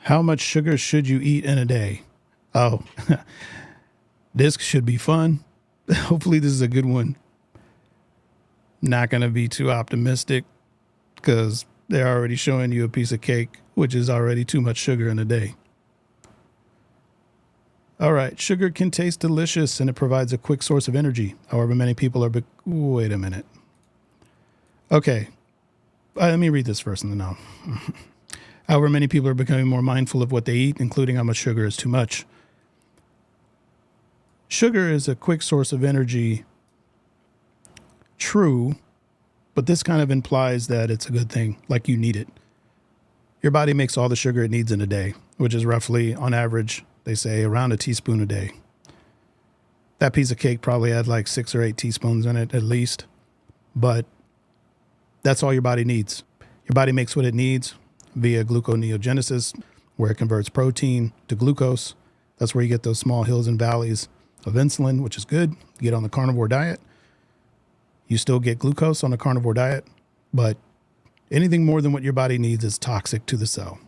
How much sugar should you eat in a day? Oh, this should be fun. Hopefully this is a good one. Not going to be too optimistic because they're already showing you a piece of cake, which is already too much sugar in a day. All right. Sugar can taste delicious and it provides a quick source of energy. However, many people are... Wait a minute. Okay. Let me read this first and then I'll... However, many people are becoming more mindful of what they eat, including how much sugar is too much. Sugar is a quick source of energy. True, but this kind of implies that it's a good thing, like you need it. Your body makes all the sugar it needs in a day, which is roughly, on average, they say, around a teaspoon a day. That piece of cake probably had like 6 or 8 teaspoons in it at least, but that's all your body needs. Your body makes what it needs via gluconeogenesis, where it converts protein to glucose. That's where you get those small hills and valleys of insulin, which is good. You get on the carnivore diet. You still get glucose on a carnivore diet, but anything more than what your body needs is toxic to the cell.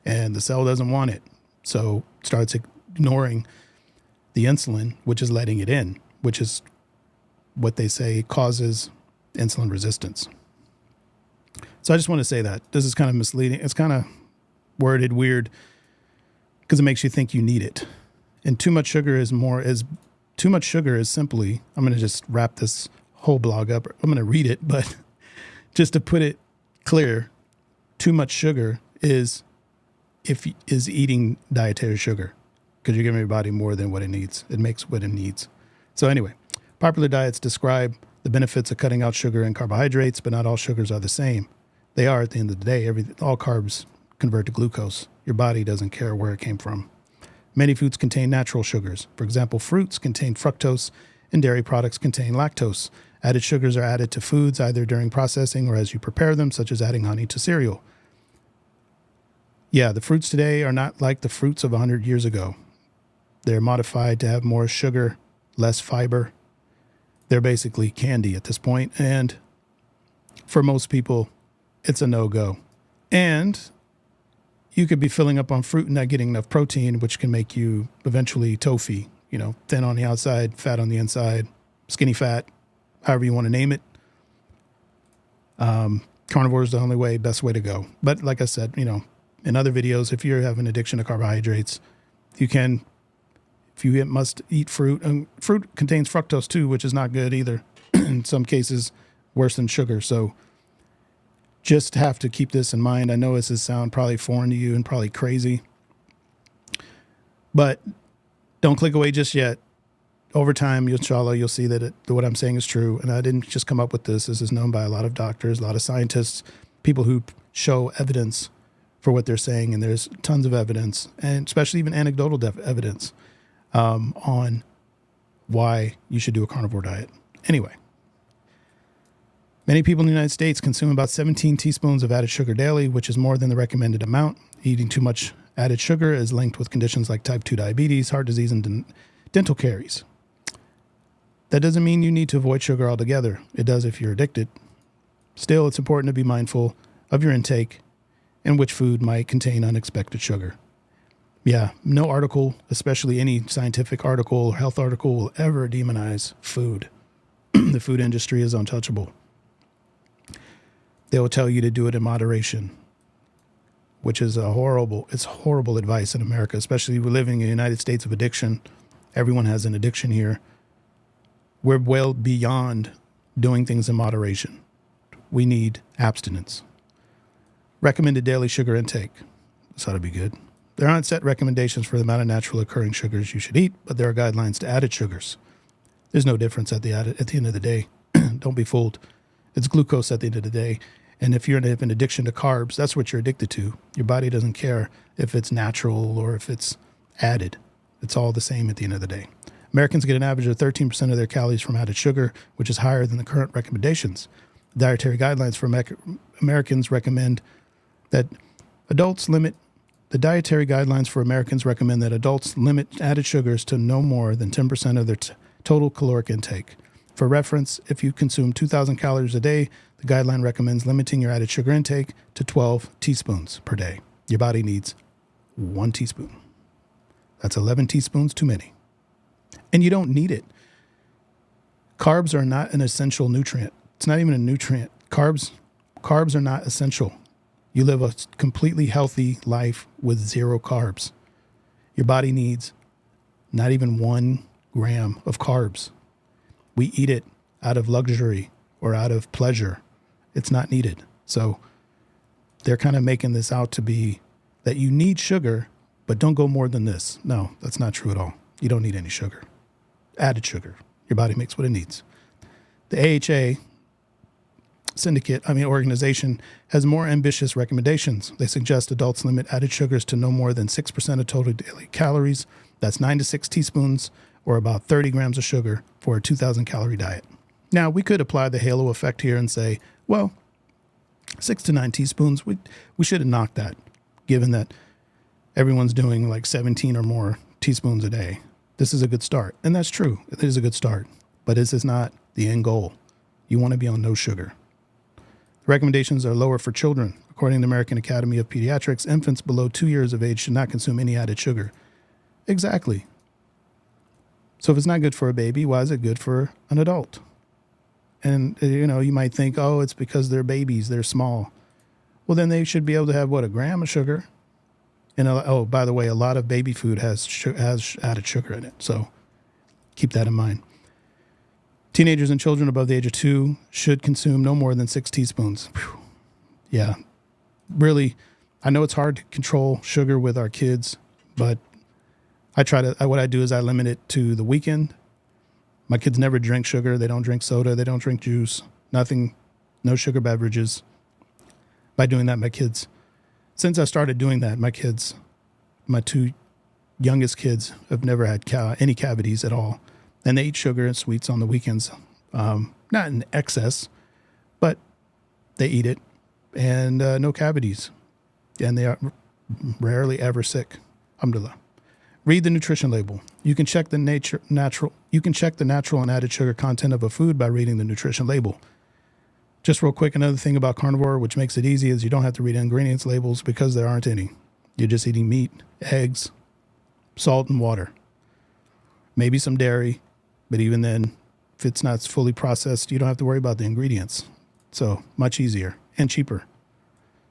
And the cell doesn't want it. So it starts ignoring the insulin, which is letting it in, which is what they say causes insulin resistance. So I just want to say that this is kind of misleading. It's kind of worded weird because it makes you think you need it. And too much sugar is simply, I'm going to just wrap this whole blog up. I'm going to read it, but just to put it clear, too much sugar is eating dietary sugar because you're giving your body more than what it needs. It makes what it needs. So anyway, popular diets describe the benefits of cutting out sugar and carbohydrates, but not all sugars are the same. They are at the end of the day. All carbs convert to glucose. Your body doesn't care where it came from. Many foods contain natural sugars. For example, fruits contain fructose and dairy products contain lactose. Added sugars are added to foods either during processing or as you prepare them, such as adding honey to cereal. Yeah, the fruits today are not like the fruits of 100 years ago. They're modified to have more sugar, less fiber. They're basically candy at this point, and for most people, it's a no-go. And you could be filling up on fruit and not getting enough protein, which can make you eventually tofu, thin on the outside, fat on the inside, skinny fat, however you want to name it. Carnivore is the only best way to go. But like I said, in other videos, if you have an addiction to carbohydrates, if you must eat fruit, and fruit contains fructose too, which is not good either. In some cases, worse than sugar. So just have to keep this in mind. I know this is sound probably foreign to you and probably crazy, but don't click away just yet. Over time, inshallah, you'll see that what I'm saying is true. And I didn't just come up with this. This is known by a lot of doctors, a lot of scientists, people who show evidence for what they're saying. And there's tons of evidence, and especially even anecdotal evidence on why you should do a carnivore diet. Anyway, many people in the United States consume about 17 teaspoons of added sugar daily, which is more than the recommended amount. Eating too much added sugar is linked with conditions like type 2 diabetes, heart disease, and dental caries. That doesn't mean you need to avoid sugar altogether. It does if you're addicted. Still, it's important to be mindful of your intake and which food might contain unexpected sugar. Yeah, no article, especially any scientific article or health article, will ever demonize food. The food industry is untouchable. They will tell you to do it in moderation, which is horrible advice in America, especially we're living in the United States of addiction. Everyone has an addiction here. We're well beyond doing things in moderation. We need abstinence. Recommended daily sugar intake. This ought to be good. There aren't set recommendations for the amount of naturally occurring sugars you should eat, but there are guidelines to added sugars. There's no difference at the end of the day. Don't be fooled. It's glucose at the end of the day. And if you have an addiction to carbs, that's what you're addicted to. Your body doesn't care if it's natural or if it's added. It's all the same at the end of the day. Americans get an average of 13% of their calories from added sugar, which is higher than the current recommendations. Dietary guidelines for Americans recommend that adults limit The dietary guidelines for Americans recommend that adults limit added sugars to no more than 10% of their total caloric intake. For reference, if you consume 2,000 calories a day, the guideline recommends limiting your added sugar intake to 12 teaspoons per day. Your body needs 1 teaspoon. That's 11 teaspoons too many. And you don't need it. Carbs are not an essential nutrient. It's not even a nutrient. Carbs are not essential. You live a completely healthy life with 0 carbs. Your body needs not even 1 gram of carbs. We eat it out of luxury or out of pleasure. It's not needed. So they're kind of making this out to be that you need sugar, but don't go more than this. No, that's not true at all. You don't need any sugar. Added sugar. Your body makes what it needs. The AHA organization has more ambitious recommendations. They suggest adults limit added sugars to no more than 6% of total daily calories. That's 9 to 6 teaspoons or about 30 grams of sugar for a 2,000 calorie diet. Now, we could apply the halo effect here and say, well, 6 to 9 teaspoons, we should have knocked that, given that everyone's doing like 17 or more teaspoons a day. This is a good start. And that's true. It is a good start. But this is not the end goal. You want to be on no sugar. The recommendations are lower for children. According to the American Academy of Pediatrics, infants below 2 years of age should not consume any added sugar. Exactly. So if it's not good for a baby, why is it good for an adult? And, you might think, oh, it's because they're babies, they're small. Well, then they should be able to have, a gram of sugar? And, by the way, a lot of baby food has added sugar in it. So keep that in mind. Teenagers and children above the age of 2 should consume no more than 6 teaspoons. Whew. Yeah, really, I know it's hard to control sugar with our kids, but what I do is I limit it to the weekend. My kids never drink sugar. They don't drink soda. They don't drink juice. Nothing, no sugar beverages. By doing that, since I started doing that, my 2 youngest kids have never had any cavities at all. And they eat sugar and sweets on the weekends. Not in excess, but they eat it. And no cavities. And they are rarely ever sick. Alhamdulillah. Read the nutrition label. You can check the natural and added sugar content of a food by reading the nutrition label. Just real quick, another thing about carnivore, which makes it easy, is you don't have to read ingredients labels because there aren't any. You're just eating meat, eggs, salt, and water. Maybe some dairy, but even then, if it's not fully processed, you don't have to worry about the ingredients. So much easier and cheaper.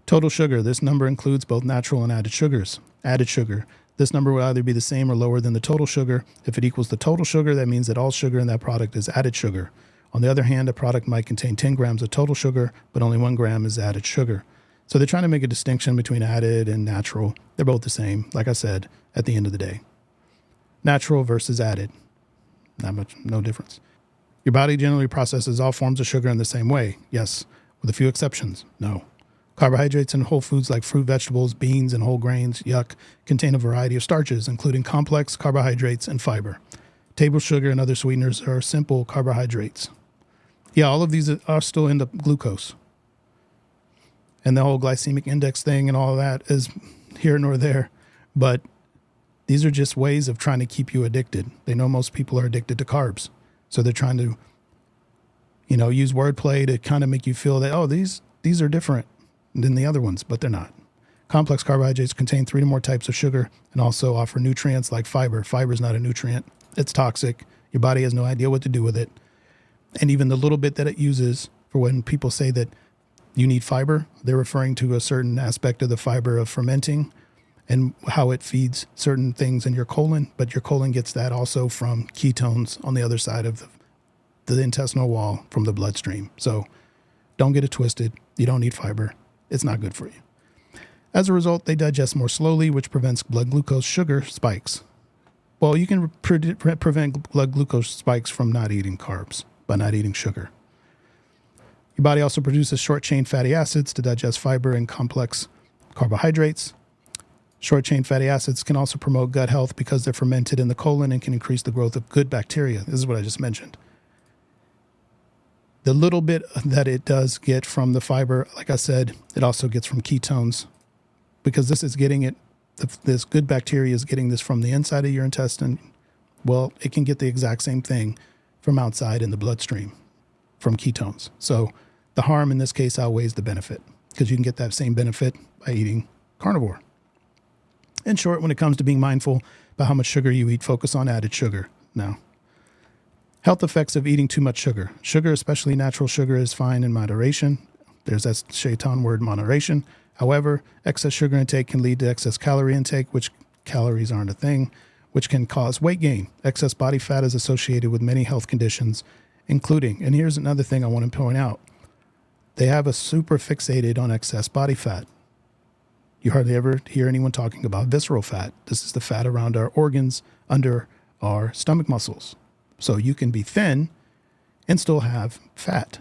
Total sugar. This number includes both natural and added sugars. Added sugar. This number will either be the same or lower than the total sugar. If it equals the total sugar, that means that all sugar in that product is added sugar. On the other hand, a product might contain 10 grams of total sugar, but only 1 gram is added sugar. So they're trying to make a distinction between added and natural. They're both the same, like I said, at the end of the day. Natural versus added. No difference. Your body generally processes all forms of sugar in the same way. Yes, with a few exceptions. No. Carbohydrates in whole foods like fruit, vegetables, beans, and whole grains, contain a variety of starches, including complex carbohydrates and fiber. Table sugar and other sweeteners are simple carbohydrates. Yeah, all of these are still end up glucose. And the whole glycemic index thing and all of that is here nor there. But these are just ways of trying to keep you addicted. They know most people are addicted to carbs. So they're trying to, use wordplay to kind of make you feel that, these are different than the other ones, but they're not. Complex carbohydrates contain 3 or more types of sugar and also offer nutrients like fiber. Fiber is not a nutrient. It's toxic. Your body has no idea what to do with it. And even the little bit that it uses, for when people say that you need fiber, they're referring to a certain aspect of the fiber of fermenting and how it feeds certain things in your colon. But your colon gets that also from ketones on the other side of the intestinal wall from the bloodstream. So don't get it twisted. You don't need fiber. It's not good for you. As a result, they digest more slowly, which prevents blood glucose sugar spikes. Well, you can prevent blood glucose spikes from not eating carbs, by not eating sugar. Your body also produces short-chain fatty acids to digest fiber and complex carbohydrates. Short-chain fatty acids can also promote gut health because they're fermented in the colon and can increase the growth of good bacteria. This is what I just mentioned. The little bit that it does get from the fiber, like I said, it also gets from ketones because this is getting it. This good bacteria is getting this from the inside of your intestine. Well, it can get the exact same thing from outside in the bloodstream from ketones. So the harm in this case outweighs the benefit because you can get that same benefit by eating carnivore. In short, when it comes to being mindful about how much sugar you eat, focus on added sugar. Now, health effects of eating too much sugar. Sugar, especially natural sugar, is fine in moderation. There's that shaitan word, moderation. However, excess sugar intake can lead to excess calorie intake, which calories aren't a thing, which can cause weight gain. Excess body fat is associated with many health conditions, including, and here's another thing I want to point out, they have a super fixated on excess body fat. You hardly ever hear anyone talking about visceral fat. This is the fat around our organs, under our stomach muscles. So you can be thin and still have fat.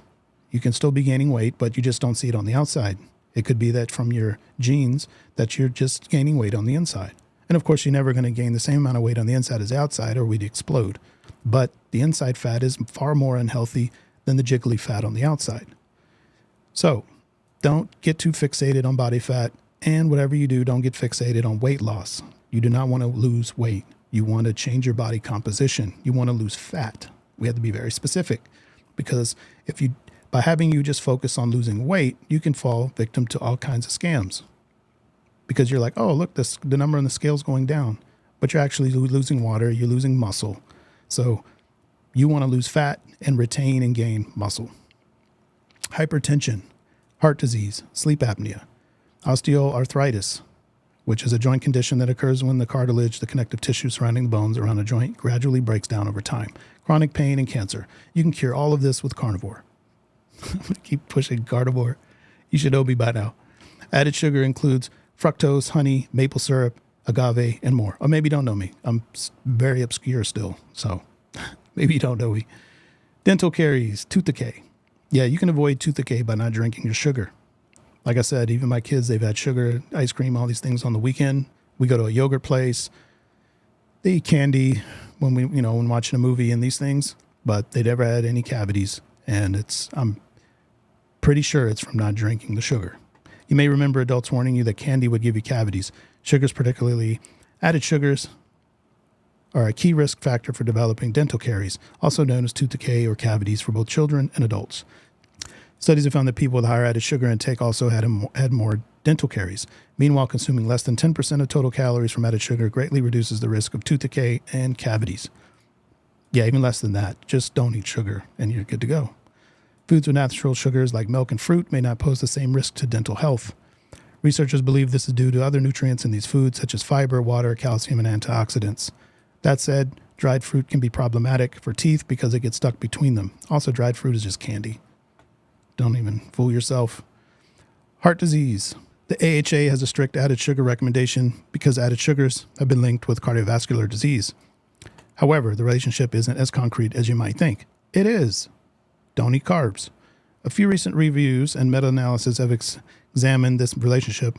You can still be gaining weight, but you just don't see it on the outside. It could be that from your genes that you're just gaining weight on the inside. And of course, you're never going to gain the same amount of weight on the inside as the outside or we'd explode. But the inside fat is far more unhealthy than the jiggly fat on the outside. So don't get too fixated on body fat. And whatever you do, don't get fixated on weight loss. You do not want to lose weight. You want to change your body composition. You want to lose fat. We have to be very specific, because by having you just focus on losing weight, you can fall victim to all kinds of scams, because you're like, oh, look, the number on the scale is going down, but you're actually losing water. You're losing muscle. So you want to lose fat and retain and gain muscle. Hypertension, heart disease, sleep apnea, osteoarthritis, which is a joint condition that occurs when the cartilage, the connective tissue surrounding the bones around a joint, gradually breaks down over time. Chronic pain and cancer. You can cure all of this with carnivore. I'm going to keep pushing carnivore. You should know me by now. Added sugar includes fructose, honey, maple syrup, agave, and more. Or maybe you don't know me. I'm very obscure still, so maybe you don't know me. Dental caries, tooth decay. Yeah, you can avoid tooth decay by not drinking your sugar. Like I said, even my kids, they've had sugar, ice cream, all these things on the weekend. We go to a yogurt place. They eat candy when watching a movie and these things, but they never had any cavities. And I'm pretty sure it's from not drinking the sugar. You may remember adults warning you that candy would give you cavities. Sugars, particularly added sugars, are a key risk factor for developing dental caries, also known as tooth decay or cavities for both children and adults. Studies have found that people with higher added sugar intake also had more dental caries. Meanwhile, consuming less than 10% of total calories from added sugar greatly reduces the risk of tooth decay and cavities. Yeah, even less than that. Just don't eat sugar and you're good to go. Foods with natural sugars like milk and fruit may not pose the same risk to dental health. Researchers believe this is due to other nutrients in these foods, such as fiber, water, calcium, and antioxidants. That said, dried fruit can be problematic for teeth because it gets stuck between them. Also, dried fruit is just candy. Don't even fool yourself. Heart disease. The AHA has a strict added sugar recommendation because added sugars have been linked with cardiovascular disease. However, the relationship isn't as concrete as you might think. It is. Don't eat carbs. A few recent reviews and meta-analysis have examined this relationship.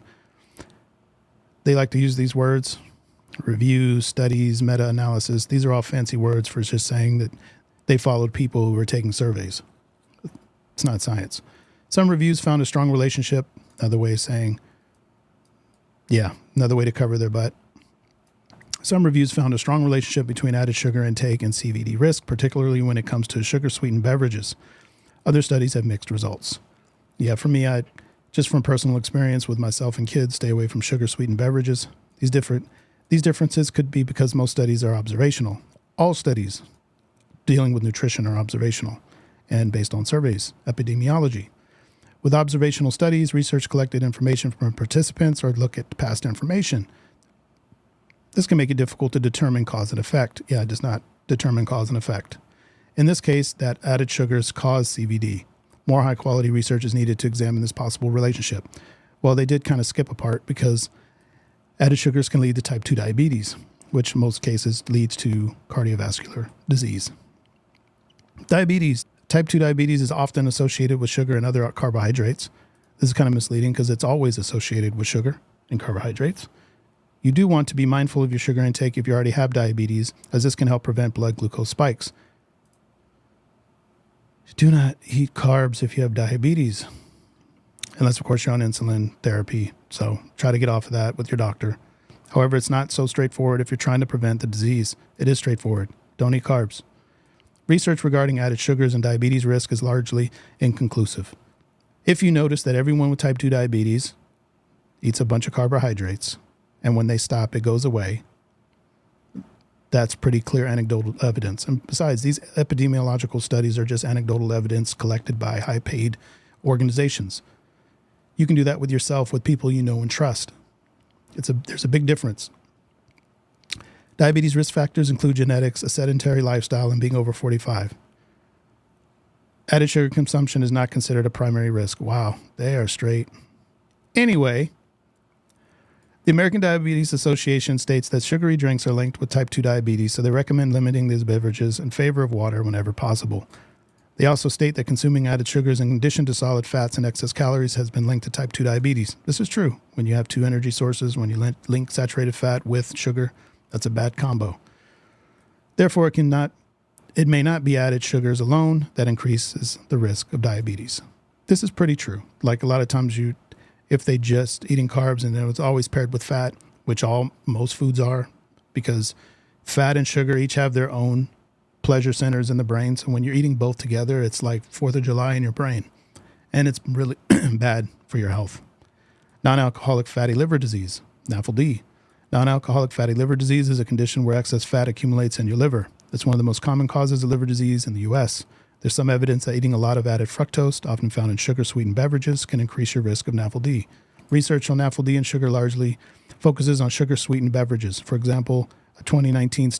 They like to use these words: reviews, studies, meta-analysis. These are all fancy words for just saying that they followed people who were taking surveys. It's not science. Some reviews found a strong relationship. Another way to cover their butt. Some reviews found a strong relationship between added sugar intake and CVD risk, particularly when it comes to sugar-sweetened beverages. Other studies have mixed results. Yeah, for me, just from personal experience with myself and kids, stay away from sugar-sweetened beverages. These differences could be because most studies are observational. All studies dealing with nutrition are observational and based on surveys, epidemiology. With observational studies, research collected information from participants or look at past information. This can make it difficult to determine cause and effect. Yeah, it does not determine cause and effect. In this case, that added sugars cause CVD. More high-quality research is needed to examine this possible relationship. Well, they did kind of skip a part because added sugars can lead to type 2 diabetes, which in most cases leads to cardiovascular disease. Diabetes. Type 2 diabetes is often associated with sugar and other carbohydrates. This is kind of misleading because it's always associated with sugar and carbohydrates. You do want to be mindful of your sugar intake if you already have diabetes, as this can help prevent blood glucose spikes. Do not eat carbs if you have diabetes, unless, of course, you're on insulin therapy. So try to get off of that with your doctor. However, it's not so straightforward if you're trying to prevent the disease. It is straightforward. Don't eat carbs. Research regarding added sugars and diabetes risk is largely inconclusive. If you notice that everyone with type 2 diabetes eats a bunch of carbohydrates and when they stop, it goes away. That's pretty clear anecdotal evidence. And besides, these epidemiological studies are just anecdotal evidence collected by high-paid organizations. You can do that with yourself, with people you know and trust. There's a big difference. Diabetes risk factors include genetics, a sedentary lifestyle, and being over 45. Added sugar consumption is not considered a primary risk. Wow, they are straight. Anyway, the American Diabetes Association states that sugary drinks are linked with type 2 diabetes, so they recommend limiting these beverages in favor of water whenever possible. They also state that consuming added sugars in addition to solid fats and excess calories has been linked to type 2 diabetes. This is true. When you have two energy sources, when you link saturated fat with sugar, that's a bad combo. Therefore, it may not be added sugars alone that increases the risk of diabetes. This is pretty true. Like a lot of times if they just eating carbs and then it's always paired with fat, which most foods are, because fat and sugar each have their own pleasure centers in the brain. So when you're eating both together, it's like 4th of July in your brain. And it's really bad for your health. Non-alcoholic fatty liver disease, NAFLD. Non-alcoholic fatty liver disease is a condition where excess fat accumulates in your liver. It's one of the most common causes of liver disease in the U.S. There's some evidence that eating a lot of added fructose, often found in sugar-sweetened beverages, can increase your risk of NAFLD. Research on NAFLD and sugar largely focuses on sugar-sweetened beverages. For example, a 2019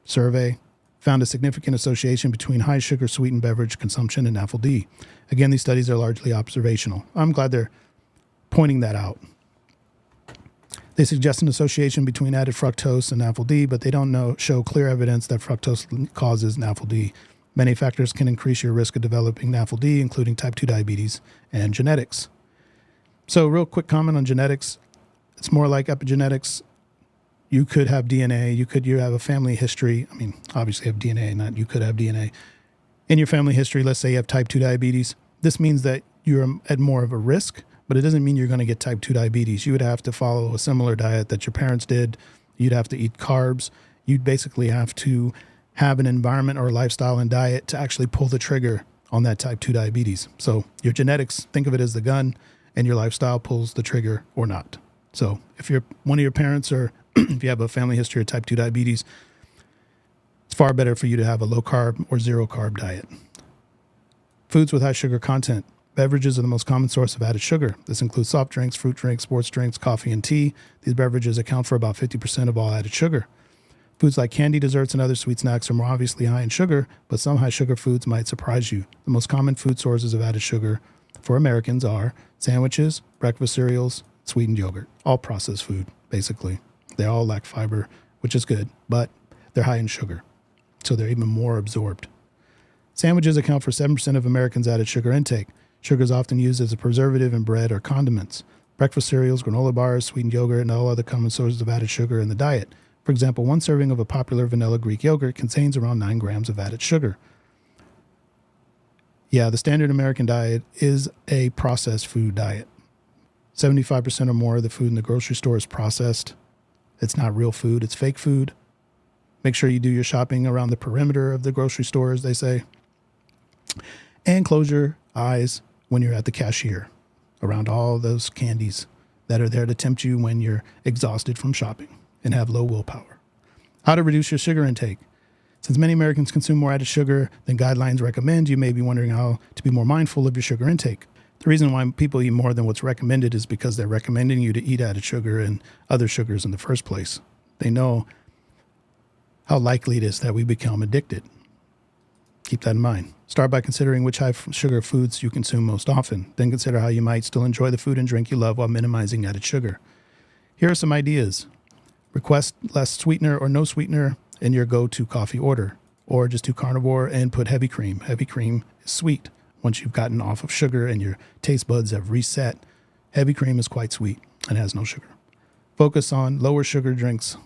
survey found a significant association between high sugar-sweetened beverage consumption and NAFLD. Again, these studies are largely observational. I'm glad they're pointing that out. They suggest an association between added fructose and NAFLD, but they don't show clear evidence that fructose causes NAFLD. Many factors can increase your risk of developing NAFLD, including type 2 diabetes and genetics. So real quick comment on genetics. It's more like epigenetics. You could have DNA. You have a family history. I mean, obviously you have DNA, not you could have DNA. In your family history, let's say you have type 2 diabetes. This means that you're at more of a risk, but it doesn't mean you're going to get type 2 diabetes. You would have to follow a similar diet that your parents did. You'd have to eat carbs. You'd basically have to have an environment or lifestyle and diet to actually pull the trigger on that type 2 diabetes. So your genetics, think of it as the gun, and your lifestyle pulls the trigger or not. So if you're one of your parents or if you have a family history of type 2 diabetes, it's far better for you to have a low carb or zero carb diet. Foods with high sugar content. Beverages are the most common source of added sugar. This includes soft drinks, fruit drinks, sports drinks, coffee, and tea. These beverages account for about 50% of all added sugar. Foods like candy, desserts, and other sweet snacks are more obviously high in sugar, but some high sugar foods might surprise you. The most common food sources of added sugar for Americans are sandwiches, breakfast cereals, sweetened yogurt, all processed food, basically. They all lack fiber, which is good, but they're high in sugar, so they're even more absorbed. Sandwiches account for 7% of Americans' added sugar intake. Sugar is often used as a preservative in bread or condiments. Breakfast cereals, granola bars, sweetened yogurt, and all other common sources of added sugar in the diet. For example, one serving of a popular vanilla Greek yogurt contains around 9 grams of added sugar. Yeah, the standard American diet is a processed food diet. 75% or more of the food in the grocery store is processed. It's not real food, it's fake food. Make sure you do your shopping around the perimeter of the grocery store, as they say. And close your eyes when you're at the cashier around all those candies that are there to tempt you when you're exhausted from shopping and have low willpower. How to reduce your sugar intake. Since many Americans consume more added sugar than guidelines recommend, you may be wondering how to be more mindful of your sugar intake. The reason why people eat more than what's recommended is because they're recommending you to eat added sugar and other sugars in the first place. They know how likely it is that we become addicted. Keep that in mind. Start by considering which high sugar foods you consume most often. Then consider how you might still enjoy the food and drink you love while minimizing added sugar. Here are some ideas. Request less sweetener or no sweetener in your go-to coffee order. Or just do carnivore and put heavy cream. Heavy cream is sweet. Once you've gotten off of sugar and your taste buds have reset, heavy cream is quite sweet and has no sugar. Focus on lower sugar drinks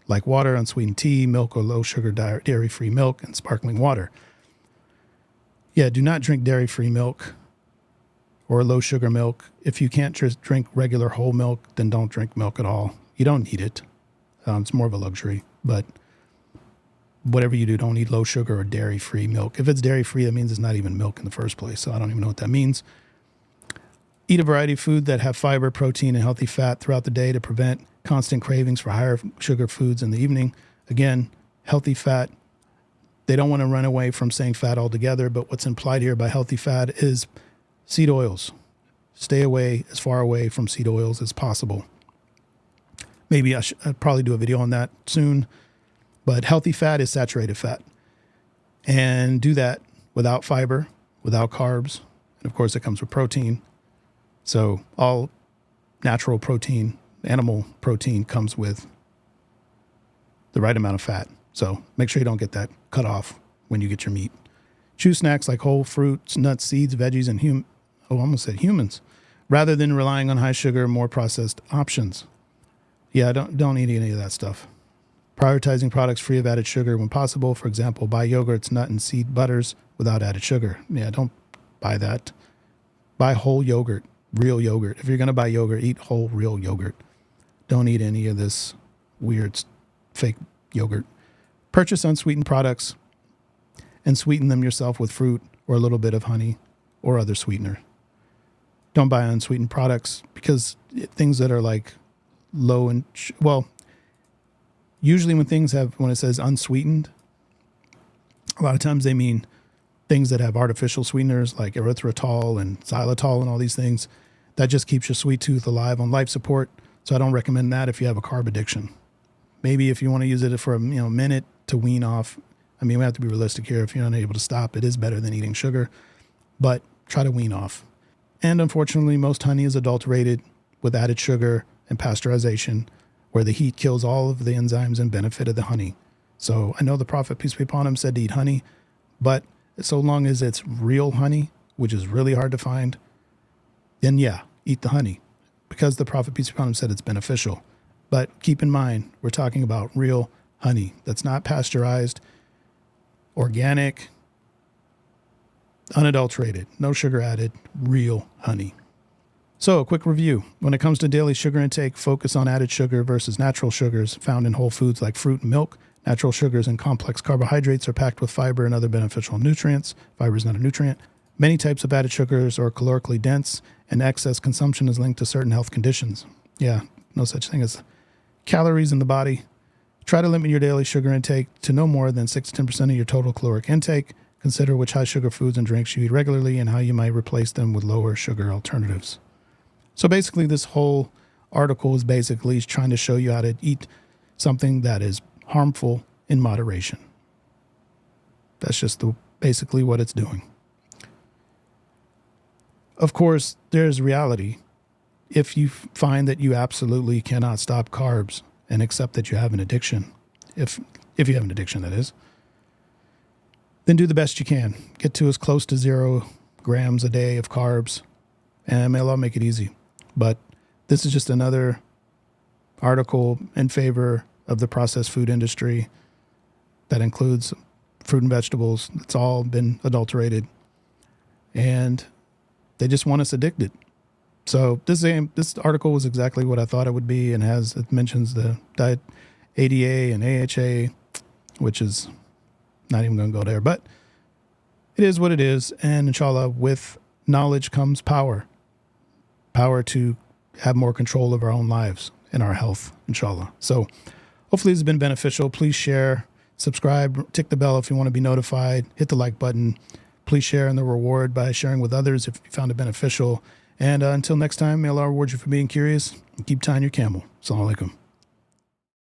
like water, unsweetened tea, milk, or low sugar dairy-free milk, and sparkling water. Yeah, do not drink dairy-free milk or low sugar milk. If you can't just drink regular whole milk, then don't drink milk at all. You don't need it. It's more of a luxury, but whatever you do, don't eat low sugar or dairy-free milk. If it's dairy-free, that means it's not even milk in the first place, so I don't even know what that means. Eat a variety of food that have fiber, protein, and healthy fat throughout the day to prevent constant cravings for higher sugar foods in the evening. Again, healthy fat. They don't want to run away from saying fat altogether, but what's implied here by healthy fat is seed oils. Stay away, as far away from seed oils as possible. Maybe I'll probably do a video on that soon, but healthy fat is saturated fat. And do that without fiber, without carbs, and of course it comes with protein. So all natural protein, animal protein comes with the right amount of fat. So make sure you don't get that cut off when you get your meat. Choose snacks like whole fruits, nuts, seeds, veggies, and almost said humans, rather than relying on high sugar, more processed options. Yeah, don't eat any of that stuff. Prioritizing products free of added sugar when possible. For example, buy yogurts, nut, and seed butters without added sugar. Yeah, don't buy that. Buy whole yogurt, real yogurt. If you're going to buy yogurt, eat whole, real yogurt. Don't eat any of this weird fake yogurt. Purchase unsweetened products and sweeten them yourself with fruit or a little bit of honey or other sweetener. Don't buy unsweetened products because things that are like low in, usually when it says unsweetened, a lot of times they mean things that have artificial sweeteners like erythritol and xylitol and all these things. That just keeps your sweet tooth alive on life support. So I don't recommend that if you have a carb addiction. Maybe if you want to use it for a minute to wean off. I mean, we have to be realistic here. If you're unable to stop, it is better than eating sugar, but try to wean off. And unfortunately, most honey is adulterated with added sugar and pasteurization, where the heat kills all of the enzymes and benefit of the honey. So I know the Prophet, peace be upon him, said to eat honey, but so long as it's real honey, which is really hard to find, then yeah, eat the honey, because the Prophet, peace be upon him, said it's beneficial. But keep in mind, we're talking about real honey that's not pasteurized, organic, unadulterated, no sugar added, real honey. So a quick review. When it comes to daily sugar intake, focus on added sugar versus natural sugars found in whole foods like fruit and milk. Natural sugars and complex carbohydrates are packed with fiber and other beneficial nutrients. Fiber is not a nutrient. Many types of added sugars are calorically dense, and excess consumption is linked to certain health conditions. Yeah, no such thing as calories in the body. Try to limit your daily sugar intake to no more than 6 to 10% of your total caloric intake. Consider which high sugar foods and drinks you eat regularly and how you might replace them with lower sugar alternatives. So basically, this whole article is basically trying to show you how to eat something that is harmful in moderation. That's just basically what it's doing. Of course, there's reality. If you find that you absolutely cannot stop carbs and accept that you have an addiction, if you have an addiction, that is, then do the best you can. Get to as close to 0 grams a day of carbs, and may Allah make it easy. But this is just another article in favor of the processed food industry that includes fruit and vegetables. It's all been adulterated, and they just want us addicted. So this article was exactly what I thought it would be, and it mentions the diet ADA and AHA, which is not even going to go there, but it is what it is. And inshallah, with knowledge comes power to have more control of our own lives and our health, inshallah. So hopefully this has been beneficial. Please share, subscribe, tick the bell if you want to be notified, hit the like button. Please share in the reward by sharing with others if you found it beneficial. And until next time, may Allah reward you for being curious and keep tying your camel. Assalamu alaikum.